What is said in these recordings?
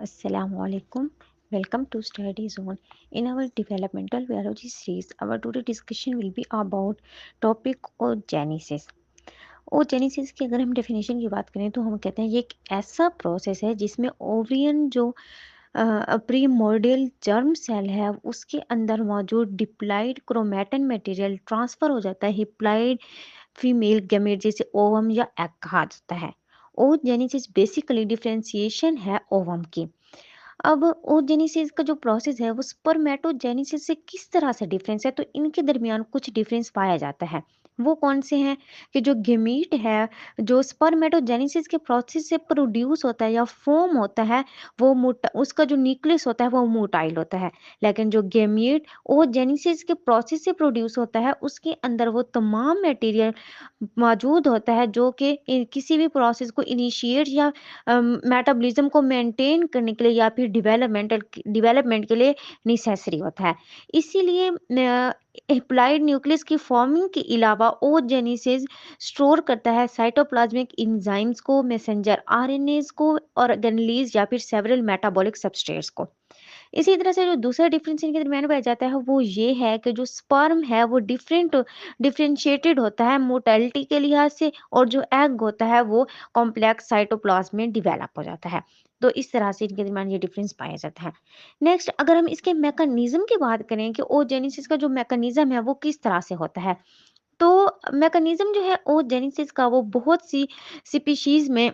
Assalamualaikum. Welcome to Study Zone. In our developmental biology series, our today discussion will be about topic oogenesis. oogenesis की अगर हम definition की बात करें तो हम कहते हैं ये एक ऐसा प्रोसेस है जिसमें ओवरियन जो प्रीमोर्डियल जर्म सेल है उसके अंदर मौजूद डिप्लॉइड क्रोमैटिन मटेरियल ट्रांसफर हो जाता है हिप्लॉइड फीमेल गैमेट जैसे ओवम या एग कहा जाता है। oogenesis बेसिकली डिफरेंशिएशन है ओवम की। अब oogenesis का जो प्रोसेस है वो स्पर्मेटोजेनेसिस से किस तरह से डिफरेंस है, तो इनके दरमियान कुछ डिफरेंस पाया जाता है। वो कौन से हैं कि जो गेमीट है जो स्पर्मेटोजेनेसिस के प्रोसेस से प्रोड्यूस होता है या फॉर्म होता है वो मोटा उसका जो न्यूक्लियस होता है वो मोटाइल होता है। लेकिन जो गेमीट oogenesis के प्रोसेस से प्रोड्यूस होता है उसके अंदर वो तमाम मटेरियल मौजूद होता है जो कि किसी भी प्रोसेस को इनिशिएट या मेटाबॉलिज्म को मेंटेन करने के लिए या फिर डेवलपमेंट के लिए नेसेसरी होता है। इसीलिए एप्लाइड न्यूक्लियस की फॉर्मिंग के अलावा oogenesis स्टोर करता है साइटोप्लाज्मिक एंजाइम्स को, मैसेंजर आरएनएज को, ऑर्गेनेलीज या फिर सेवरल मेटाबॉलिक सबस्ट्रेट्स को। इसी तरह से जो दूसरा डिफरेंस इनके दरमियान पाया जाता है वो ये है कि जो स्पर्म है वो डिफरेंशिएटेड होता है मोटेलिटी के लिहाज से, और जो एग होता है वो कॉम्प्लेक्स साइटोप्लाज्म में डिवेलप हो जाता है। तो इस तरह से इनके दरमियान ये डिफरेंस पाया जाता है। नेक्स्ट अगर हम इसके मैकेनिज्म की बात करें कि oogenesis का जो मैकेनिज्म है वो किस तरह से होता है, तो मैकेनिज्म जो है oogenesis का वो बहुत सी स्पीशीज में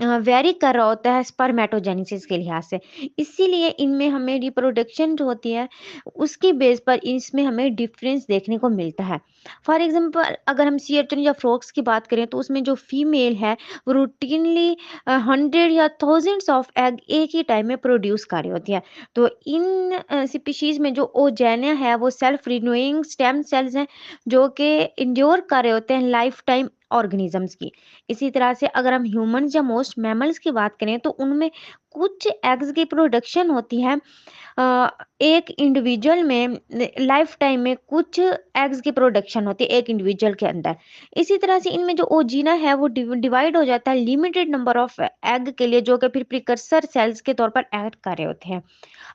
वेरी कर रहा होता है स्पर्मेटोजेनेसिस के लिहाज से। इसीलिए इनमें हमें रिप्रोडक्शन जो होती है उसकी बेस पर इसमें हमें डिफरेंस देखने को मिलता है। फॉर एग्जांपल अगर हम सियरटन या फ्रॉक्स की बात करें तो उसमें जो फीमेल है वो रूटीनली 100 या थाउजेंड्स ऑफ एग एक ही टाइम में प्रोड्यूस कर रही होती है। तो इन स्पीशीज में जो ओजेना है वो सेल्फ रिन्यूइंग स्टेम सेल्स हैं जो कि इंड्योर कर रहे होते हैं लाइफ टाइम ऑर्गेनिजम्स की। इसी तरह से अगर हम ह्यूमन्स या मोस्ट मैमल्स की बात करें तो उनमें कुछ एग्स की प्रोडक्शन होती है एक इंडिविजुअल में लाइफ टाइम में कुछ एग्स की प्रोडक्शन होती है एक इंडिविजुअल के अंदर। इसी तरह से इनमें जो ओजीना है वो डिवाइड हो जाता है लिमिटेड नंबर ऑफ एग के लिए जो कि फिर प्रिकर्सर सेल्स के तौर पर एक्ट कर रहे होते हैं।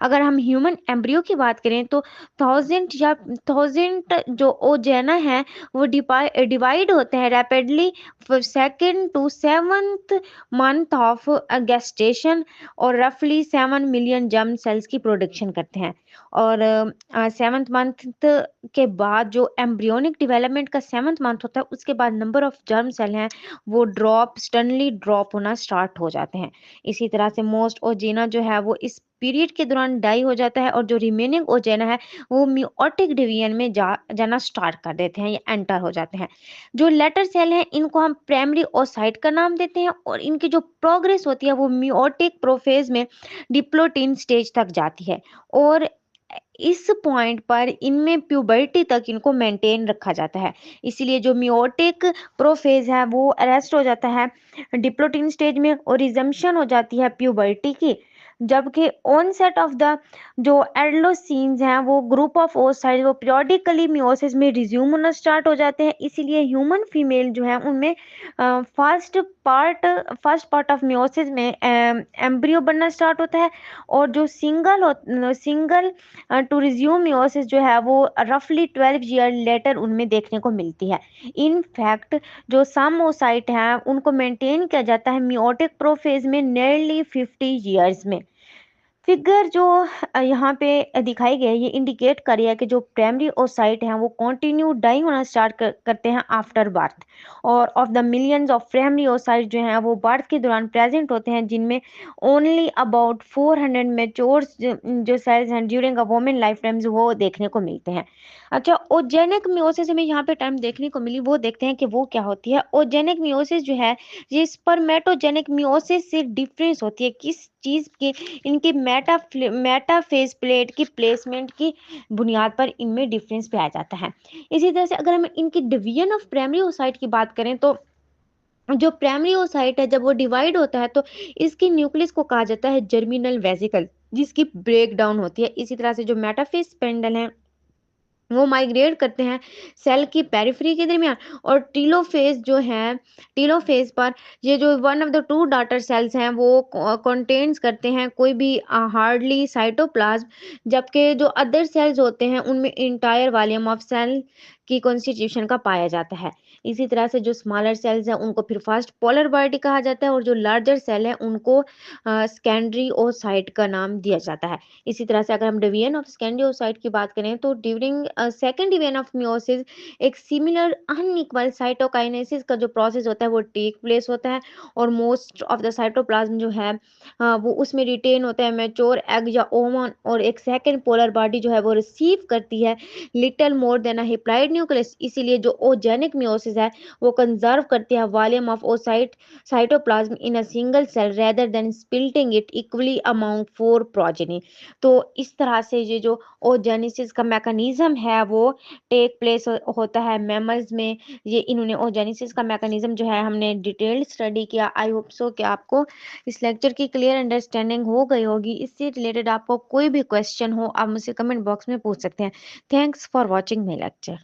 अगर हम ह्यूमन एम्ब्रियो की बात करें तो थाउजेंड जो ओजेना है वो डिवाइड होते हैं rapidly second to seventh month of gestation और रफली 7 मिलियन जर्म सेल्स की प्रोडक्शन करते हैं। और सेवंथ मंथ के बाद जो एम्ब्रियोनिक डेवलपमेंट का सेवंथ मंथ होता है उसके बाद नंबर ऑफ जर्म सेल हैं वो सडनली ड्रॉप होना स्टार्ट हो जाते हैं। इसी तरह से मोस्ट ओजेना जो है वो इस पीरियड के दौरान डाई हो जाता है और जो रिमेनिंग ओजेना है वो मियोटिक डिवीजन में जाना स्टार्ट कर देते हैं या एंटर हो जाते हैं। जो लेटर सेल हैं इनको हम प्राइमरी ओसाइट का नाम देते हैं और इनकी जो प्रोग्रेस होती है वो मियोटिक प्रोफेज में डिप्लोटिन स्टेज तक जाती है। और इस पॉइंट पर इनमें प्यूबर्टी तक इनको मेंटेन रखा जाता है। इसीलिए जो मियोटिक प्रोफेज है वो अरेस्ट हो जाता है डिप्लोटिन स्टेज में और रिजम्पशन हो जाती है प्यूबर्टी की। जबकि ऑनसेट ऑफ द जो एडोलेसेंस हैं वो ग्रुप ऑफ oocytes वो पीरियोडिकली मियोसिस में रिज्यूम होना स्टार्ट हो जाते हैं। इसीलिए ह्यूमन फीमेल जो है उनमें first first part of meiosis में एम्ब्रियो बनना स्टार्ट होता है और जो सिंगल टू रिज्यूम मियोसिस जो है वो रफली 12 ईयर लेटर उनमें देखने को मिलती है। इन फैक्ट जो सम oocyte हैं उनको मेंटेन किया जाता है मियोटिक प्रोफेज में नियरली 50 ईयर्स में। फिगर जो यहाँ पे दिखाई गई है ये इंडिकेट कर रही है कि जो प्राइमरी oocyte हैं वो कंटिन्यू डाई होना स्टार्ट करते हैं आफ्टर बर्थ। और of the millions of primary oocyte जो हैं वो बर्थ के दौरान प्रेजेंट होते हैं जिनमें ओनली अबाउट 400 मेच्योर जो सेल्स हैं during a women life time वो देखने को मिलते हैं। अच्छा ओजेनिक मियोसिस हमें यहाँ पे टाइम देखने को मिली वो देखते हैं कि वो क्या होती है। ओजेनिक मियोसिस जो है ये स्पर्मेटोजेनिक मियोसिस से डिफरेंस होती है किस चीज की, इनकी मेटाफेज प्लेट की प्लेसमेंट की बुनियाद पर इनमें डिफरेंस पाया जाता है। इसी तरह से अगर हम इनकी डिवीजन ऑफ प्राइमरी oocyte की बात करें तो जो प्राइमरी oocyte है जब वो डिवाइड होता है तो इसके न्यूक्लियस को कहा जाता है जर्मिनल वेसिकल जिसकी ब्रेक डाउन होती है। इसी तरह से जो मेटाफेज स्पेंडल है वो माइग्रेट करते हैं सेल की पेरिफेरी के दरमियान, और टीलोफेज जो है, टीलोफेज पर ये जो one of the two daughter cells हैं वो कंटेन्स करते हैं कोई भी हार्डली साइटोप्लाज्म, जबकि जो अदर सेल्स होते हैं उनमें इंटायर वॉल्यूम ऑफ सेल की कॉन्स्टिट्यूशन का पाया जाता है। इसी तरह से जो स्मॉलर सेल्स हैं उनको फिर फर्स्ट पोलर बॉडी कहा जाता है, और जो लार्जर सेल है उनको सेकेंडरी ओसाइट का नाम दिया जाता है। इसी तरह से अगर हम डिवीजन ऑफ सेकेंडरी ओसाइट की बात करें तो during second division of meiosis एक सिमिलर अनइक्वल साइटोकाइनेसिस का जो प्रोसेस होता है वो टेक प्लेस होता है, और मोस्ट ऑफ द साइटोप्लाज्म जो है वो उसमें रिटेन होता है मैच्योर एग या ओवन, और एक सेकंड पोलर बॉडी जो है वो रिसीव करती है little more than a haploid nucleus. इसीलिए जो ओजेनिक मियोसिस है वो कंजर्व करती है volume of oocyte cytoplasm in a single cell rather than splitting it equally among four progeny. तो इस तरह से ये जो ओजेनेसिस का मैकेनिज्म है वो टेक प्लेस होता है मैमल्स में। ये इन्होंने ओजेनेसिस का मैकेनिज्म जो है हमने डिटेल्ड स्टडी किया। आई होप सो कि आपको इस लेक्चर की क्लियर अंडरस्टैंडिंग हो गई होगी। इससे रिलेटेड आपको कोई भी क्वेश्चन हो आप मुझसे कमेंट बॉक्स में पूछ सकते हैं। Thanks for watching my lecture.